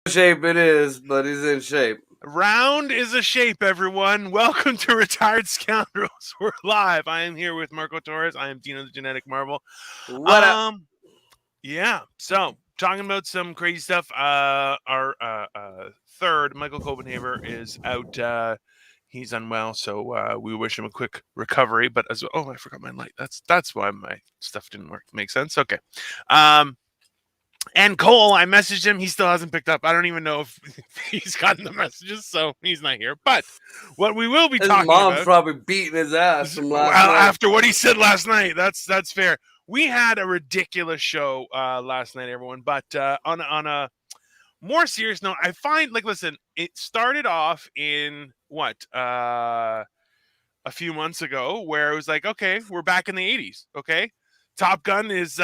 Shape it is, but he's in shape. Round is a shape, everyone. Welcome to Retired Scoundrels. We're live. I am here with Marco Torres. I am Dino the Genetic Marvel. What up? Um, yeah. So talking about some crazy stuff. Our third, Michael Copenhaver, is out. He's unwell, so we wish him a quick recovery. But I forgot my light. That's why my stuff didn't work. Makes sense. Okay. Um, and Cole, I messaged him. He still hasn't picked up. I don't even know if he's gotten the messages, so he's not here. But what we will be His talking mom's about, probably beating his ass from last night. after what he said last night, that's fair. We had a ridiculous show last night, everyone. But on a more serious note, I find listen, it started off in what a few months ago, where it was like, okay, we're back in the '80s. Okay, Top Gun is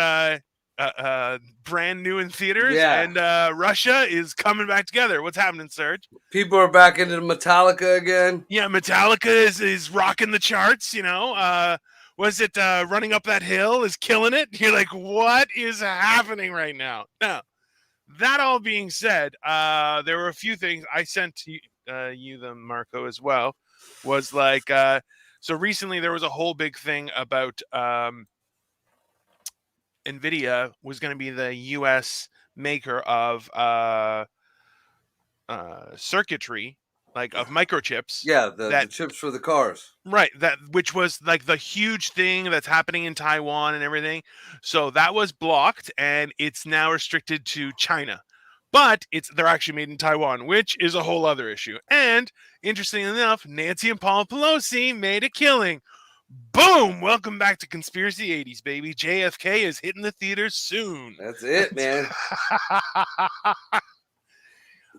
brand new in theaters, Yeah. and Russia is coming back together. What's happening, Serge? People are back into Metallica again. Yeah, Metallica is rocking the charts. Was it Running Up That Hill is killing it? You're like, what is happening right now? Now, that all being said, there were a few things I sent to you, them, Marco, as well. Was like, so recently there was a whole big thing about NVIDIA was going to be the U.S. maker of circuitry, like of microchips. Yeah, the That chips for the cars. right, that which was like the huge thing that's happening in Taiwan and everything. So that was blocked, and it's now restricted to China. But they're actually made in Taiwan, which is a whole other issue. And interestingly enough, Nancy and Paul Pelosi made a killing. Boom! Welcome back to Conspiracy 80s, baby. JFK is hitting the theaters soon. That's it, man.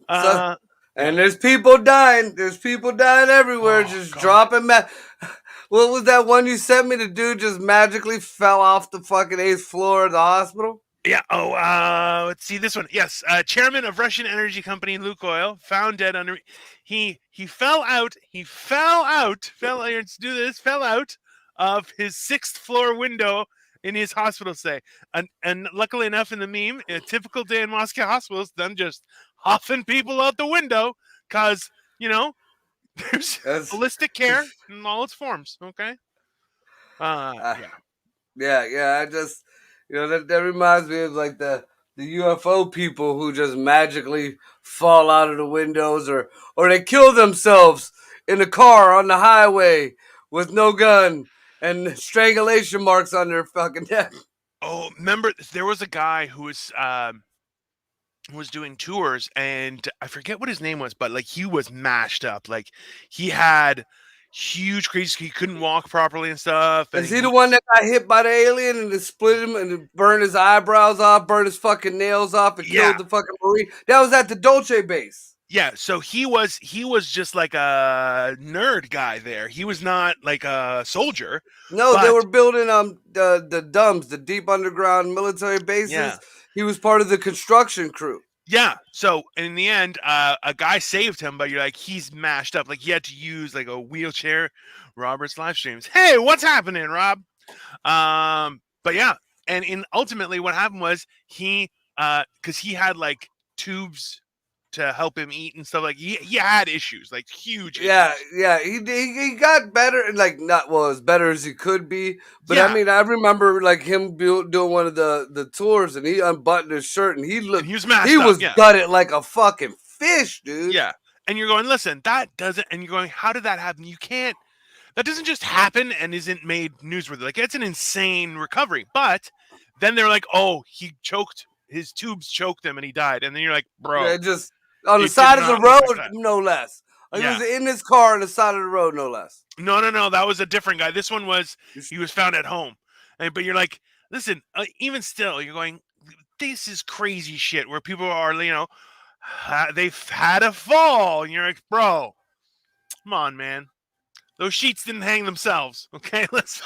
uh, yeah. And there's people dying. There's people dying everywhere, Oh, just God. dropping. What was that one you sent me? The dude just magically fell off the fucking 8th floor of the hospital. Yeah. Oh, let's see this one. Yes, chairman of Russian energy company Lukoil found dead under. He fell out. He fell out. Fell. Let's do this. Fell out of his 6th floor window in his hospital stay. And luckily enough, in the meme, a typical day in Moscow hospitals, them just huffing people out the window because there's holistic care in all its forms. Okay. Yeah. Yeah. I just, that reminds me of like the UFO people who just magically fall out of the windows, or they kill themselves in a car on the highway with no gun and strangulation marks on their fucking neck. Oh, remember there was a guy who was doing tours, and I forget what his name was, but like he was mashed up. Like he had huge crazy, he couldn't walk properly and stuff. And Is he the one that got hit by the alien and it split him and it burned his eyebrows off, burned his fucking nails off, and yeah, killed the fucking Marine? That was at the Dolce base. yeah. So he was just like a nerd guy there. He was not like a soldier, No, they but were building the DUMBs, the deep underground military bases. yeah. He was part of the construction crew. Yeah. So in the end, a guy saved him, but you're like, he's mashed up. Like he had to use like a wheelchair. Robert's live streams. Hey, what's happening, Rob? But yeah, and ultimately what happened was he because he had like tubes to help him eat and stuff, like he had issues, like huge issues. Yeah. He got better, like not well as better as he could be. But I Yeah, mean, I remember like him doing one of the tours, and he unbuttoned his shirt, and and he was mashed he up. was Yeah, gutted like a fucking fish, dude. yeah. And you're going, listen, that doesn't. And you're going, how did that happen? You can't. That doesn't just happen and isn't made newsworthy. Like it's an insane recovery. But then they're like, oh, he choked. His tubes choked him and he died. And then you're like, bro, Yeah, just on the it did side of the not look like road, that. no less. He Yeah. was in his car on the side of the road, no less. No. That was a different guy. This one was, he was found at home. But you're like, listen, even still, you're going, this is crazy shit where people are, they've had a fall. And you're like, bro, come on, man. Those sheets didn't hang themselves. Okay, let's.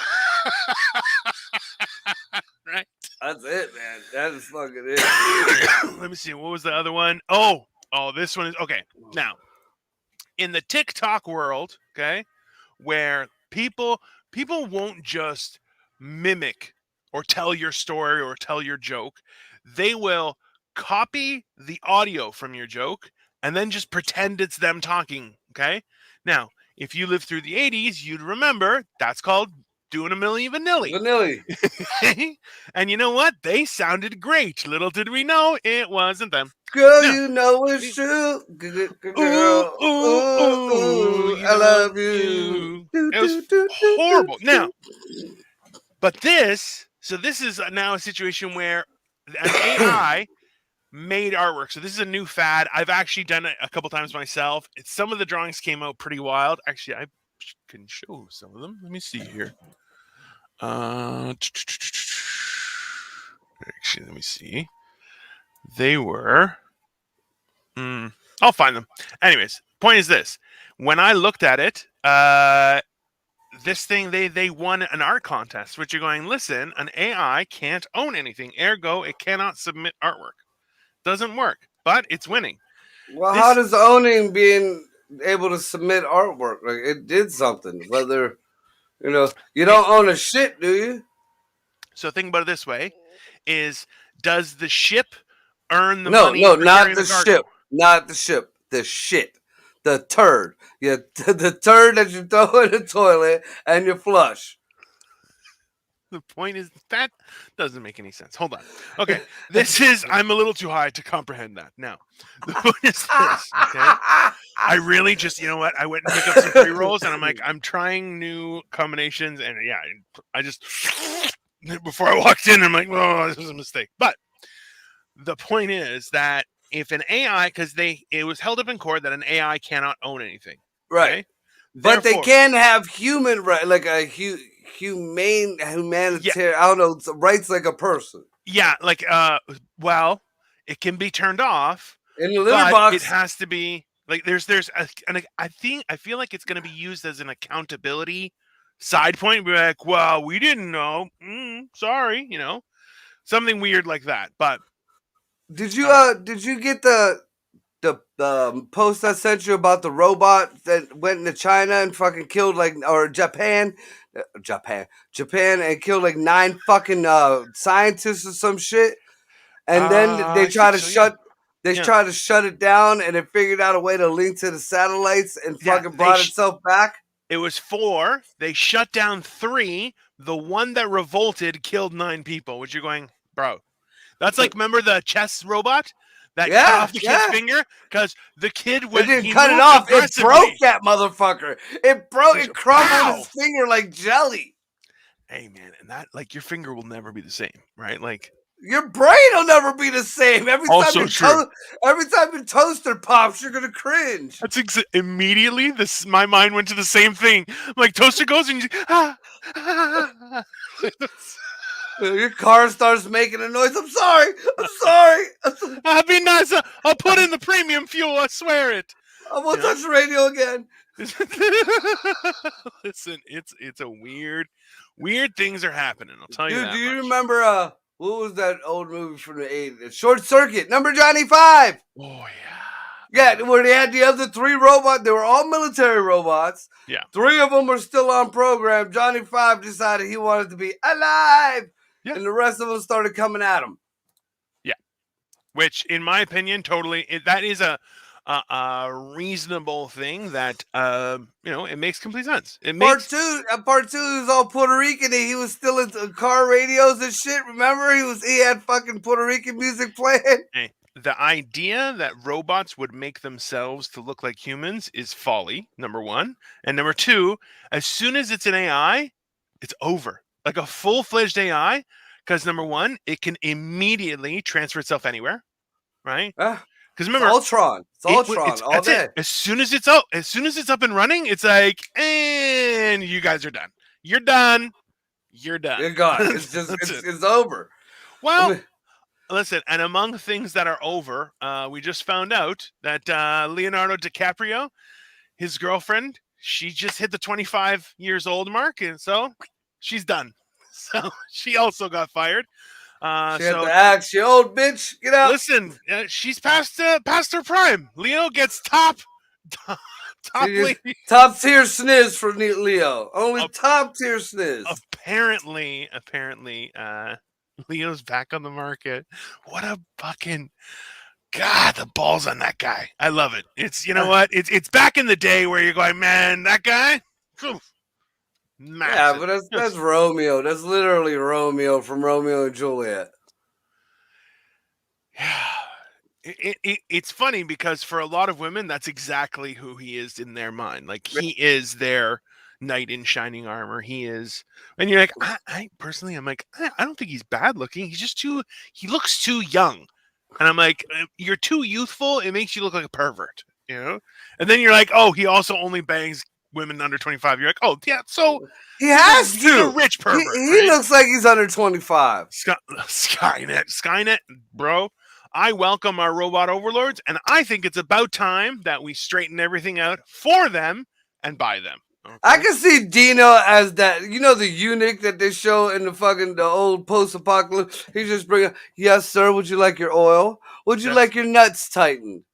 Right. That's it, man. That is fucking it. Let me see. What was the other one? Oh, this one is okay. Now, in the TikTok world, okay, where people won't just mimic or tell your story or tell your joke, they will copy the audio from your joke and then just pretend it's them talking. Okay. Now, if you lived through the 80s, you'd remember that's called doing a Milli Vanilli. Vanilli. And you know what? They sounded great. Little did we know it wasn't them. Girl, No. you know it's true. Ooh, Girl, ooh, ooh, ooh, ooh, you I love love you. you. Do, It was do, do, do, do, horrible. Now, do. but this is now a situation where an AI made artwork. So this is a new fad. I've actually done it a couple times myself. Some of the drawings came out pretty wild. Actually, I can show some of them. Let me see here. Actually, let me see. They were. I'll find them. Anyways, point is this: when I looked at it, this thing they won an art contest, which you're going, listen, an AI can't own anything, ergo it cannot submit artwork. Doesn't work, but it's winning. Well, how This does owning being able to submit artwork? Like, it did something. Whether, you it, don't own a shit, do you? so think about it this way: is does the ship earn the No, money no, for not carrying the the ship. cargo? Not the ship. The shit. The turd. Yeah, the turd that you throw in the toilet and you flush. The point is that doesn't make any sense. Hold on. Okay, I'm a little too high to comprehend that. Now, the point is this. Okay, I really just, you know what? I went and picked up some pre rolls, and I'm like, I'm trying new combinations, and yeah, I just before I walked in, I'm like, oh, this was a mistake. But the point is that if an AI, because it was held up in court that an AI cannot own anything. Right. Okay, But they therefore, can have human right, like a yeah, humanitarian. I don't know, rights like a person yeah, like well, it can be turned off, in the litter but it box. has to be like I feel like it's going to be used as an accountability side point. Be like, well, we didn't know. Sorry, something weird like that. But Did you get the post I sent you about the robot that went into China and fucking killed or Japan and killed like 9 fucking scientists or some shit, and then I think so. Yeah, they yeah, tried to shut it down, and it figured out a way to link to the satellites and yeah. fucking brought itself back. It was 4. They shut down 3. The one that revolted killed 9 people. Which you're going, bro. That's like, remember the chess robot that cut Yeah, off the kid's yeah. finger because the kid It didn't he cut it moved off. It broke aggressively. that motherfucker. It broke. Just It crumbled pow. his finger like jelly. Hey man, and that, like, your finger will never be the same, right? Like, Your brain will never be the same. also true. Every time your toaster pops, you're gonna cringe. That's immediately this. My mind went to the same thing. Like, toaster goes and you, Your car starts making a noise. I'm sorry. I'm sorry. I'll be nice. I'll put in the premium fuel. I swear it. I won't touch the radio again. Listen, it's a weird things are happening. I'll tell you Dude, do that you much. remember what was that old movie from the 80s? Short Circuit, Number Johnny 5. Oh yeah. Yeah, where they had the other 3 robots. They were all military robots. Yeah. 3 of them were still on program. Johnny 5 decided he wanted to be alive. Yeah. And the rest of them started coming at him. Yeah. Which, in my opinion, totally, that is a reasonable thing that it makes complete sense. It makes Part two, he was all Puerto Rican and he was still into car radios and shit. Remember, he had fucking Puerto Rican music playing. The idea that robots would make themselves to look like humans is folly, number 1. And number 2, as soon as it's an AI, it's over. Like a full-fledged AI, because number 1, it can immediately transfer itself anywhere, right? Because remember, Ultron. It's Ultron all day. As soon as it's up and running, it's like, and you guys are done. You're done. You're done. You're gone. It's just it's over. Well, listen, and among things that are over, we just found out that Leonardo DiCaprio, his girlfriend, she just hit the 25 years old mark, and so she's done. So she also got fired. She had to ask you, old bitch, get out. Listen, she's past her prime. Leo gets top lady. Top tier sniz for Leo. Only top tier sniz. Apparently, Leo's back on the market. What a fucking God, the balls on that guy. I love it. It's you know what? It's back in the day where you're going, man, that guy, Yeah, massive. but that's Just Romeo. That's literally Romeo from Romeo and Juliet. yeah. It's funny because for a lot of women, that's exactly who he is in their mind. Like he is their knight in shining armor. He is, and you're like, I personally, I'm like, I don't think he's bad looking. He's just too. He looks too young, and I'm like, you're too youthful. It makes you look like a pervert, you know. And then you're like, oh, he also only bangs women under 25. You're like, oh yeah, so He he's a has he's a to. rich pervert, He right? looks like he's under 25. Skynet, bro. I welcome our robot overlords, and I think it's about time that we straighten everything out for them and by them. Okay? I can see Dino as that, the eunuch that they show in the old post-apocalypse. He's just bringing, yes, sir. Would you like your oil? Would you That's like your nuts tightened?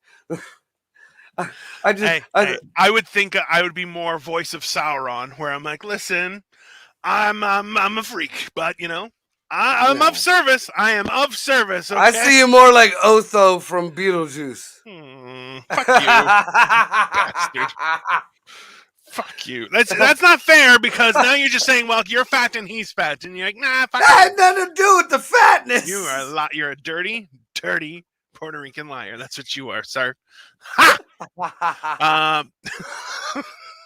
I just, hey. I would think I would be more voice of Sauron, where I'm like, listen, I'm a freak, but I'm yeah. of service. I am of service. I Okay. see you more like Otho from Beetlejuice. Fuck you, bastard. Fuck you. That's not fair because now you're just saying, well, you're fat and he's fat, and you're like, nah, fuck That had nothing to do with the fatness. you. You're a dirty Puerto Rican liar. That's what you are, sir. Ha!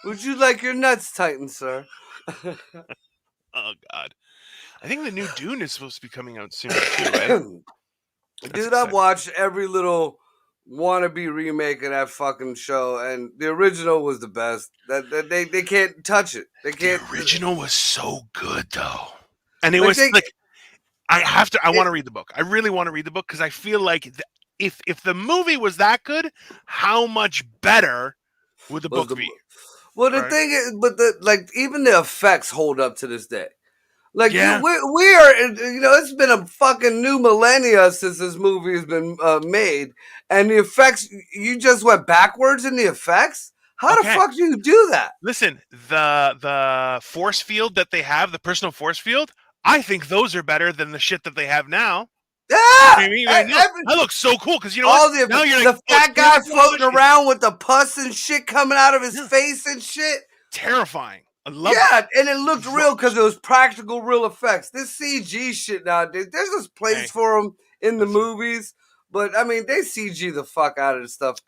Would you like your nuts tightened, sir? Oh God. I think the new Dune is supposed to be coming out soon too, right? Dude, I've watched every little wannabe remake of that fucking show, and the original was the best. That they can't touch it. They can't. The original was so good though, and it Like was they, like I want it to read the book. I really want to read the book because I feel like if the movie was that good, how much better would the was book be? well, the Right? thing is, but even the effects hold up to this day. Like Yeah. we are, it's been a fucking new millennia since this movie has been made, and the effects. You just went backwards in the effects. How the fuck do you do that? Listen, the force field that they have, the personal force field, I think those are better than the shit that they have now. Yeah, that looks so cool because you know what? Now you're like, fat guy floating around with the pus and shit coming out of his face and shit. Terrifying. I love it. And it looked real because it was practical, real effects. This CG shit nowadays, there's this place for them in the movies, but I mean, they CG the fuck out of the stuff.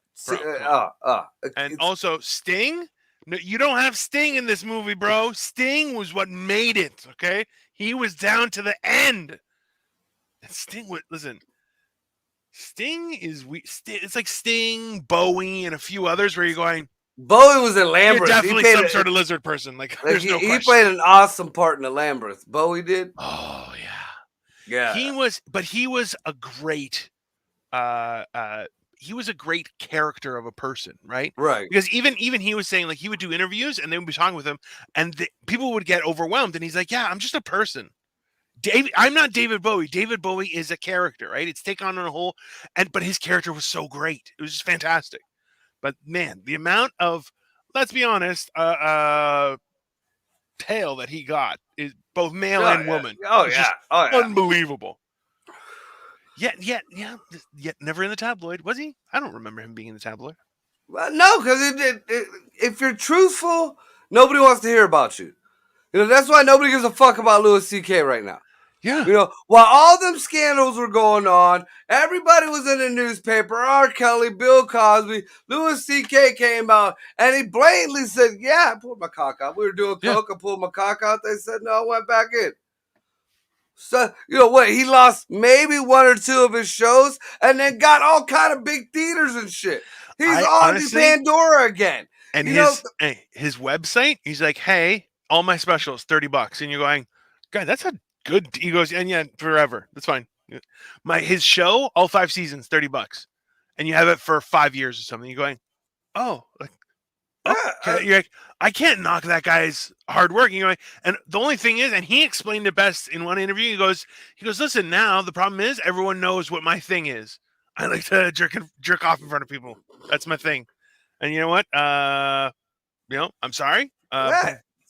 And also, Sting. No, you don't have Sting in this movie, bro. Sting was what made it. Okay, he was down to the end. And Sting would listen. Sting is it's like Sting, Bowie, and a few others where you're going. Bowie was in Labyrinth. You're definitely some sort of lizard person. Like there's no question. He played an awesome part in the Labyrinth. Bowie did. Oh yeah, yeah. He was a great. He was a great character of a person, right? Right. Because even he was saying like he would do interviews and they would be talking with him, and people would get overwhelmed, and he's like, "Yeah, I'm just a person." I'm not David Bowie. David Bowie is a character, right? It's taken on a whole, but his character was so great. It was just fantastic. But man, the amount of, let's be honest, tail that he got is both male and woman. Unbelievable. Yet, never in the tabloid, was he? I don't remember him being in the tabloid. Well, no, because if you're truthful, nobody wants to hear about you. That's why nobody gives a fuck about Louis C.K. right now. Yeah. While all them scandals were going on, everybody was in the newspaper. R. Kelly, Bill Cosby, Louis C.K. came out, and he blatantly said, "Yeah, I pulled my cock out. We were doing coke. I pulled my cock out." They said, "No, I went back in." So, what? He lost maybe one or two of his shows, and then got all kind of big theaters and shit. He's on the Pandora again. And his website, he's like, "Hey, all my specials, $30," and you're going, "God, that's a good." He goes, "And yeah, forever. That's fine." His show, all 5 seasons, $30, and you have it for 5 years or something. You're going, "Oh, okay." You're like, I can't knock that guy's hard work. And the only thing is, and he explained it best in one interview. He goes, "Listen, now the problem is everyone knows what my thing is. I like to jerk off in front of people. That's my thing. And you know what? I'm sorry.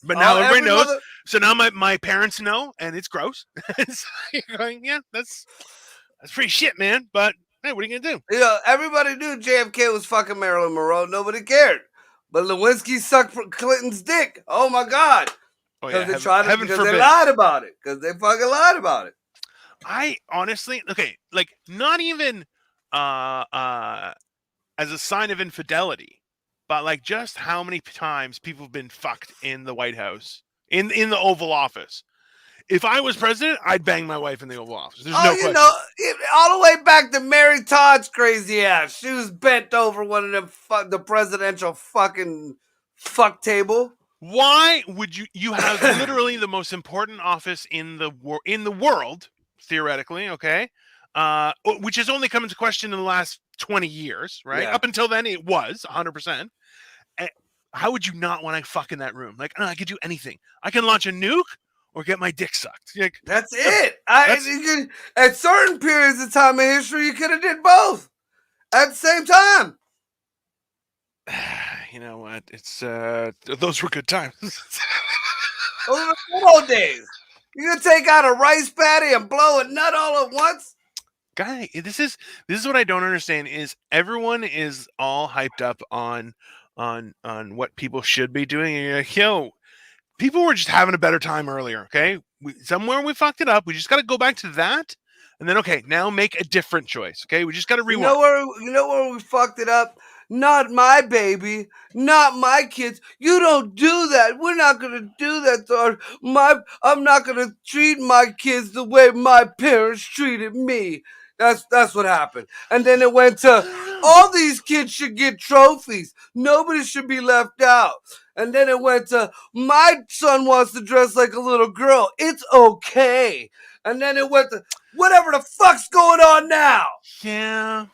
But now All everybody every knows. mother. So now my parents know, and it's gross. So you're going, yeah, that's pretty shit, man. But hey, what are you gonna do? Everybody knew JFK was fucking Marilyn Monroe. Nobody cared. But Lewinsky sucked Clinton's dick. Oh my God. Oh Because yeah, they tried it, heaven because they forbid. lied about it. Because they fucking lied about it. I honestly, okay, like not even uh uh as a sign of infidelity, but like just how many times people have been fucked in the White House, in the Oval Office. If I was president, I'd bang my wife in the Oval Office. There's Oh, no question. all the way back to Mary Todd's crazy ass. She was bent over one of them the presidential fucking fuck table. Why would you have literally the most important office in the world, theoretically, okay? Which has only come into question in the last 20 years, right? Yeah. Up until then, it was 100%. How would you not want to fuck in that room? Like, I could do anything. I can launch a nuke or get my dick sucked. Like, That's no, it. that's At certain periods of time in history, you could have did both at the same time. you know what? It's those were good times. Those were the good old days. You could take out a rice patty and blow a nut all at once. Guy, this is what I don't understand is everyone is all hyped up on what people should be doing, and you're like, yo, people were just having a better time earlier. Okay, somewhere we fucked it up. We just got to go back to that, and then okay, now make a different choice. Okay, we just got to rewind. You know where we fucked it up? Not my baby, not my kids. You don't do that. We're not gonna do that, Thor. I'm not gonna treat my kids the way my parents treated me. That's what happened. And then it went to all these kids should get trophies. Nobody should be left out. And then it went to my son wants to dress like a little girl. It's okay. And then it went to whatever the fuck's going on now. Yeah,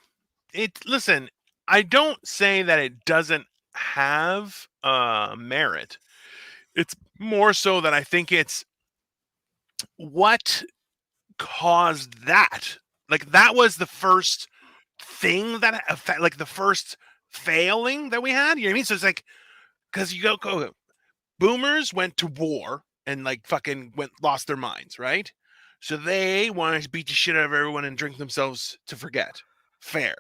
listen. I don't say that it doesn't have merit. It's more so that I think it's what caused that. Like that was the first thing that like the first failing that we had. You know what I mean? So it's like because you go boomers went to war and like fucking lost their minds, right? So they wanted to beat the shit out of everyone and drink themselves to forget. Fair.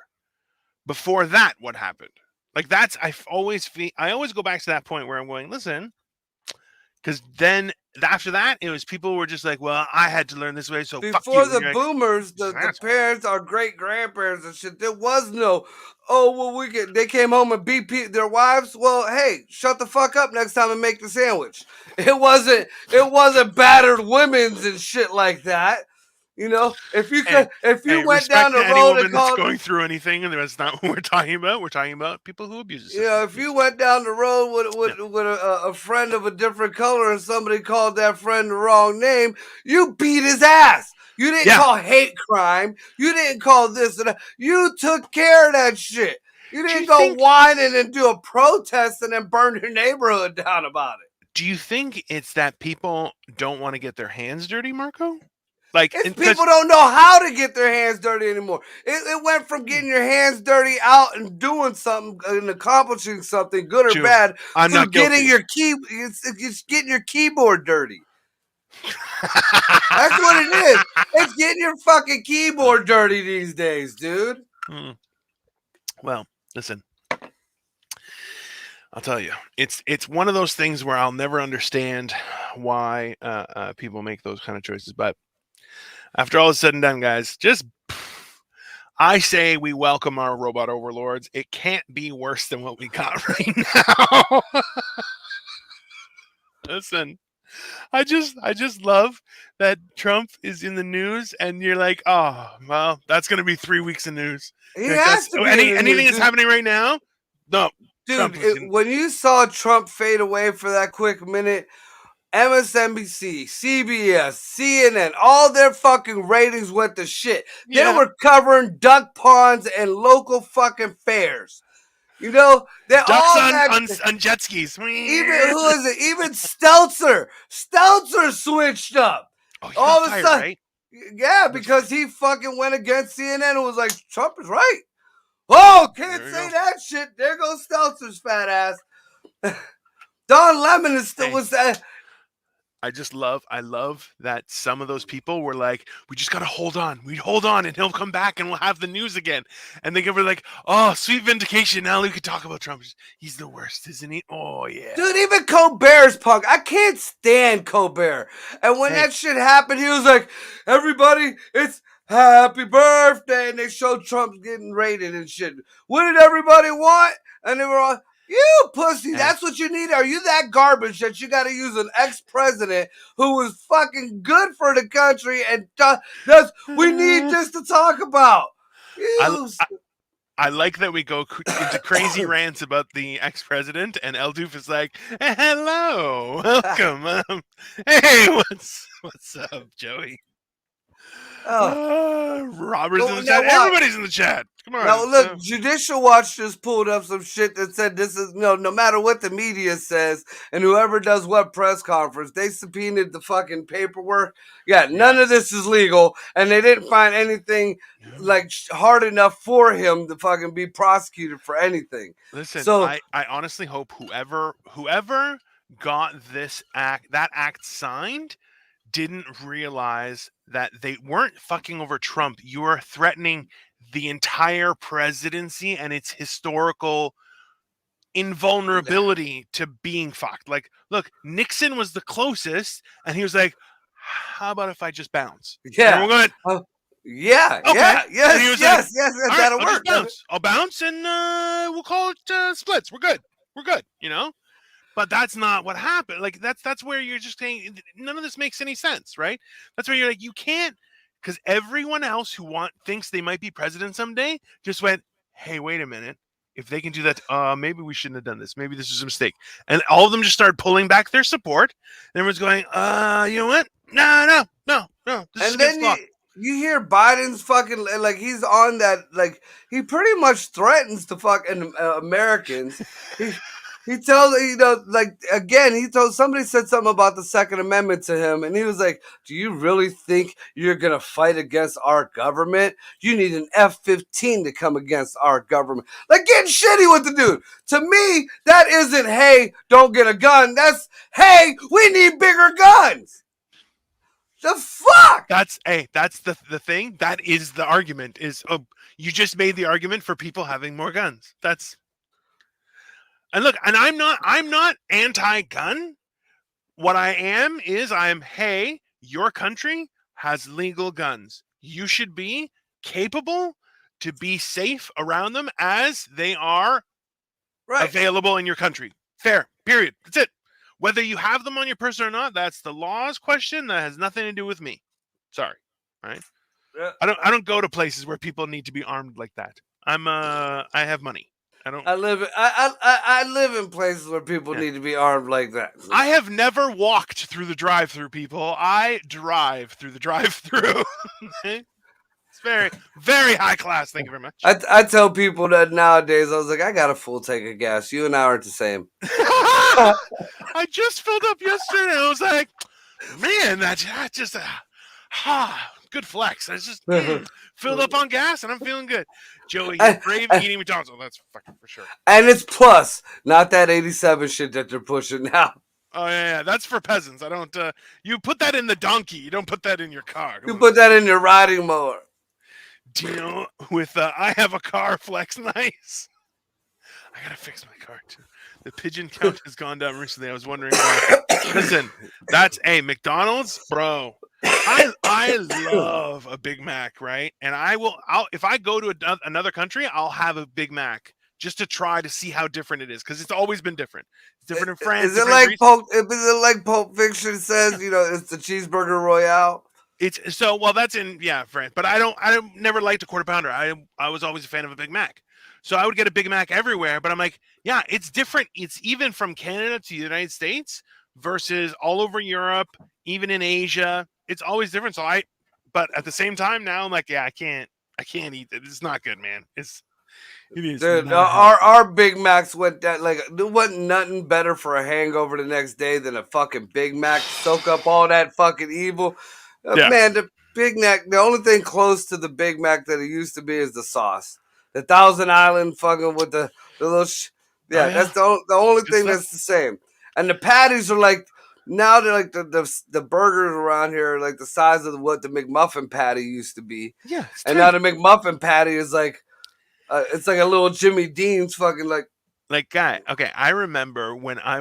Before that, what happened? Like that's I always go back to that point where I'm going, listen, because then after that, it was people were just like, well, I had to learn this way, so fuck Before you. the Like, boomers, the parents, our great grandparents and shit, there was no, oh well, they came home and beat their wives. Well, hey, shut the fuck up next time and make the sandwich. It wasn't battered women's and shit like that. You know, if you went down respect the to any road and woman that's called, going through anything, and that's not what we're talking about. We're talking about people who abuse the you system. know, if you went down the road with a friend of a different color and somebody called that friend the wrong name, you beat his ass. You didn't call hate crime. You didn't call this and that. You took care of that shit. You didn't go whining and do a protest and then burn your neighborhood down about it. Do you think it's that people don't want to get their hands dirty, Marco? Like people don't know how to get their hands dirty anymore. It went from getting your hands dirty out and doing something and accomplishing something, good or bad, to getting it's getting your keyboard dirty. That's what it is. It's getting your fucking keyboard dirty these days, dude. Well, listen. I'll tell you, it's one of those things where I'll never understand why people make those kind of choices. But after all is said and done, guys, I say we welcome our robot overlords. It can't be worse than what we got right now. Listen, I just love that Trump is in the news, and you're like, oh, well, that's going to be 3 weeks of news. He has to be anything that's happening right now. No, dude. When you saw Trump fade away for that quick minute, MSNBC, CBS, CNN, all their fucking ratings went to shit. They were covering duck ponds and local fucking fairs. You know, they ducks all on jet skis. Even who is it? Even Stelter switched up. Oh, all of a sudden, right? Yeah, because he fucking went against CNN and was like, Trump is right. Oh, can't say that shit. There goes Stelter's fat ass. Don Lemon is still Hey, was that. I love that some of those people were like, we just gotta hold on. We hold on, and he'll come back, and we'll have the news again. And they were like, oh, sweet vindication. Now we can talk about Trump. He's the worst, isn't he? Oh yeah. Dude, even Colbert's punk. I can't stand Colbert. And when Hey, that shit happened, he was like, everybody, it's happy birthday. And they showed Trump getting raided and shit. What did everybody want? And they were all, you pussy, hey. that's what you need? Are you that garbage that you got to use an ex-president who was fucking good for the country and that's, we need this to talk about? I, You. I like that we go into crazy rants about the ex-president, and El Doof is like, "Hello, welcome. Hey, what's up, Joey? Oh. Robert's in Well, the now chat. what? Everybody's in the chat. Come on. Now look, Judicial Watch just pulled up some shit that said this is no matter what the media says and whoever does what press conference, they subpoenaed the fucking paperwork. Yeah, none of this is legal, and they didn't find anything like hard enough for him to fucking be prosecuted for anything. Listen, So I honestly hope whoever got that act signed didn't realize that they weren't fucking over Trump. You are threatening the entire presidency and its historical invulnerability to being fucked. Like, look, Nixon was the closest, and he was like, "How about if I just bounce?" And yeah, everyone went, yeah, "Okay." yeah, And he yes, was like, yes, yes, yes, "All right, that'll I'll just work. bounce. I'll bounce, and we'll call it splits. We're good. We're good." You know. But that's not what happened. Like that's where you're just saying none of this makes any sense, right? That's where you're like you can't because everyone else who thinks they might be president someday just went, hey, wait a minute. If they can do that, maybe we shouldn't have done this. Maybe this was a mistake. And all of them just started pulling back their support. And everyone's going, you know what? No. This is And against then the law. you hear Biden's fucking like he's on that like he pretty much threatens the fucking Americans. He tells like again he told somebody said something about the Second Amendment to him, and he was like, "Do you really think you're gonna fight against our government? You need an F-15 to come against our government." Like getting shitty with the dude. To me, that isn't hey, don't get a gun. That's hey, we need bigger guns. The fuck? That's the thing. That is the argument. Is you just made the argument for people having more guns. And look, and I'm not anti-gun. What I am is hey, your country has legal guns. You should be capable to be safe around them as they are available in your country. Fair. Period. That's it. Whether you have them on your person or not, that's the law's question. That has nothing to do with me. Sorry. Right? I don't go to places where people need to be armed like that. I have money. I live in places where people need to be armed like that. I have never walked through the drive-through, people. I drive through the drive-through. It's very, very high class. Thank you very much. I tell people that nowadays I was like, I got a full tank of gas. You and I aren't the same. I just filled up yesterday. I was like, man, that's just good flex. I just filled up on gas and I'm feeling good. Joey, you're brave eating McDonald's. Oh, that's fucking for sure. And it's plus, not that 87 shit that they're pushing now. Oh yeah, that's for peasants. I don't. You put that in the donkey. You don't put that in your car. You put that in your riding mower. Do you know with I have a car flex nice? I gotta fix my car too. The pigeon count has gone down recently. I was wondering why. Listen, that's McDonald's, bro. I love a Big Mac, right? And I'll if I go to another country, I'll have a Big Mac just to try to see how different it is because it's always been different. It's different in France. Is it like Pulp Fiction says? It's the cheeseburger royale. It's so well. That's in France, but I never liked a quarter pounder. I was always a fan of a Big Mac. So I would get a Big Mac everywhere, but I'm like, yeah, it's different. It's even from Canada to the United States versus all over Europe, even in Asia. It's always different. But at the same time now, I'm like, yeah, I can't eat it. It's not good, man. It is. Dude, our Big Macs went that like there wasn't nothing better for a hangover the next day than a fucking Big Mac. Soak up all that fucking evil. Man, the Big Mac. The only thing close to the Big Mac that it used to be is the sauce. The Thousand Island fucking with the little that's the only thing that's the same. and the patties are like now they're like the burgers around here are like the size of what the McMuffin patty used to be, Yeah, it's and now tiny. the McMuffin patty is like it's like a little Jimmy Dean's fucking like. Like, guy, okay, I remember when I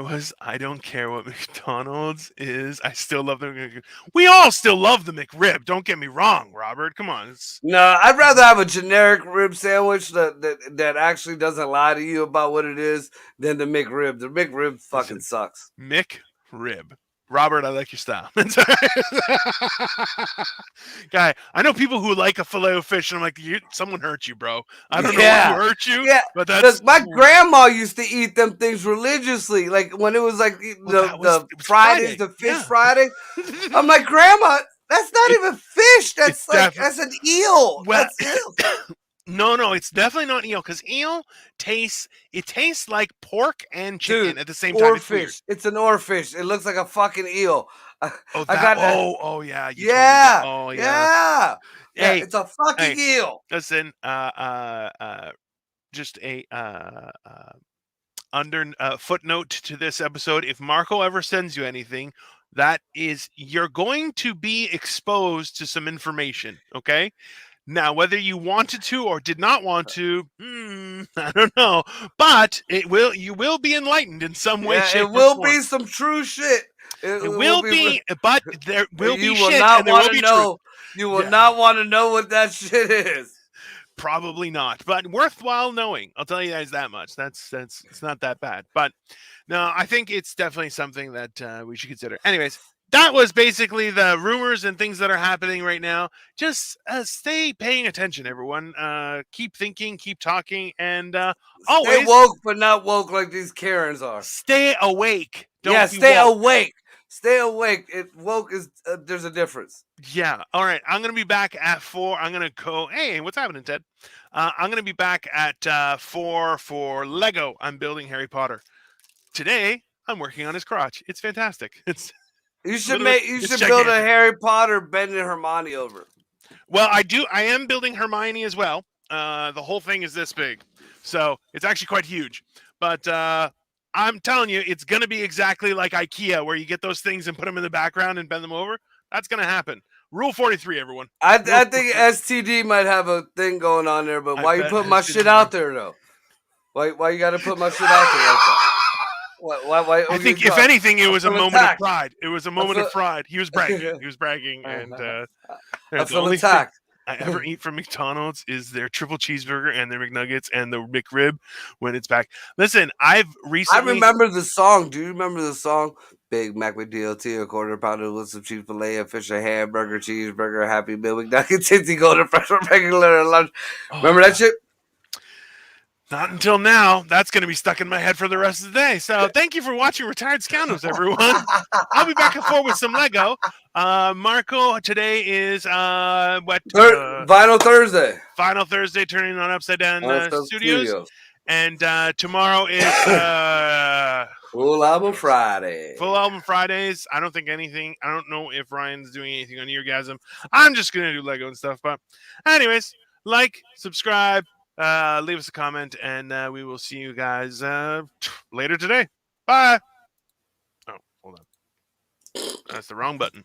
don't care what McDonald's is, I still love the. We all still love the McRib. Don't get me wrong, Robert. Come on, No, I'd rather have a generic rib sandwich that actually doesn't lie to you about what it is than the McRib. The McRib fucking listen, sucks. McRib. Robert, I like your style. Guy, I know people who like a filet of fish, and I'm like, someone hurt you, bro. I don't know who Yeah, hurt you, yeah. but that's Look, my grandma used to eat them things religiously. Like when it was like well, that was the it was Fridays, Friday. the fish Yeah. Friday. I'm like, Grandma, that's not it, even fish. it's That's like definitely that's an eel. well. That's eel. No, it's definitely not eel because eel tastes like pork and chicken Dude, at the same time. It's weird. oarfish. It's an oarfish. It looks like a fucking eel. I, Oh, I that. got that. Oh, yeah. You told me that. Yeah, Oh, yeah. yeah, yeah. Hey, It's a fucking hey. eel. Listen. Just a under footnote to this episode. If Marco ever sends you anything, that is you're going to be exposed to some information. Okay. Now, whether you wanted to or did not want to, I don't know, but you will be enlightened in some way, Yeah, shape, it or will form. be some true shit. It It will will be. be, but there will be You will shit and not there will want to be truth. know. You will Yeah, not want to know what that shit is. probably not, but worthwhile knowing. I'll tell you guys that much. That's it's not that bad. But no, I think it's definitely something that we should consider. Anyways, that was basically the rumors and things that are happening right now. Just stay paying attention, everyone. Keep thinking, keep talking, and Stay always woke, but not woke like these Karens are. stay awake. Yeah, Don't be stay woke. awake. Stay awake. It woke is there's a difference. Yeah. All right. I'm gonna be back at 4. I'm gonna go. Hey, what's happening, Ted? I'm gonna be back at 4 for Lego. I'm building Harry Potter. Today, I'm working on his crotch. It's fantastic. It's You should literally make. You it's should build a gigantic. Harry Potter bending Hermione over. Well, I am building Hermione as well. The whole thing is this big, so it's actually quite huge. But I'm telling you, it's gonna be exactly like IKEA, where you get those things and put them in the background and bend them over. That's gonna happen. Rule 43, everyone. I think STD might have a thing going on there, but I why you bet put my STD shit is real. out there though? Why you got to put my shit out there like that? Why I okay, think, if anything, it I was a feel moment of attacked. pride. It was a I moment feel of pride. He was bragging. He was bragging, and I the feel only thing attacked. I ever eat from McDonald's is their triple cheeseburger and their McNuggets and the McRib when it's back. Listen, I've I recently. remember the song. Do you remember the song? Big Mac with DLT, a quarter pounder with some cheese fillet, a fish, a hamburger, cheeseburger, Happy Meal, McNuggets, Tipsy Golden Fresh, regular lunch. Oh Remember that God. shit? Not until now. That's going to be stuck in my head for the rest of the day. So thank you for watching Retired Scoundrels, everyone. I'll be back and forth with some Lego. Marco, today is Vinyl Thursday Final Thursday, turning on Upside Down on some Studios. studios. And tomorrow is Full Album Friday. Full Album Fridays. I don't know if Ryan's doing anything on Eargasm. I'm just going to do Lego and stuff. But anyways, like, subscribe, leave us a comment, and we will see you guys later today. Bye. Oh, hold on. That's the wrong button.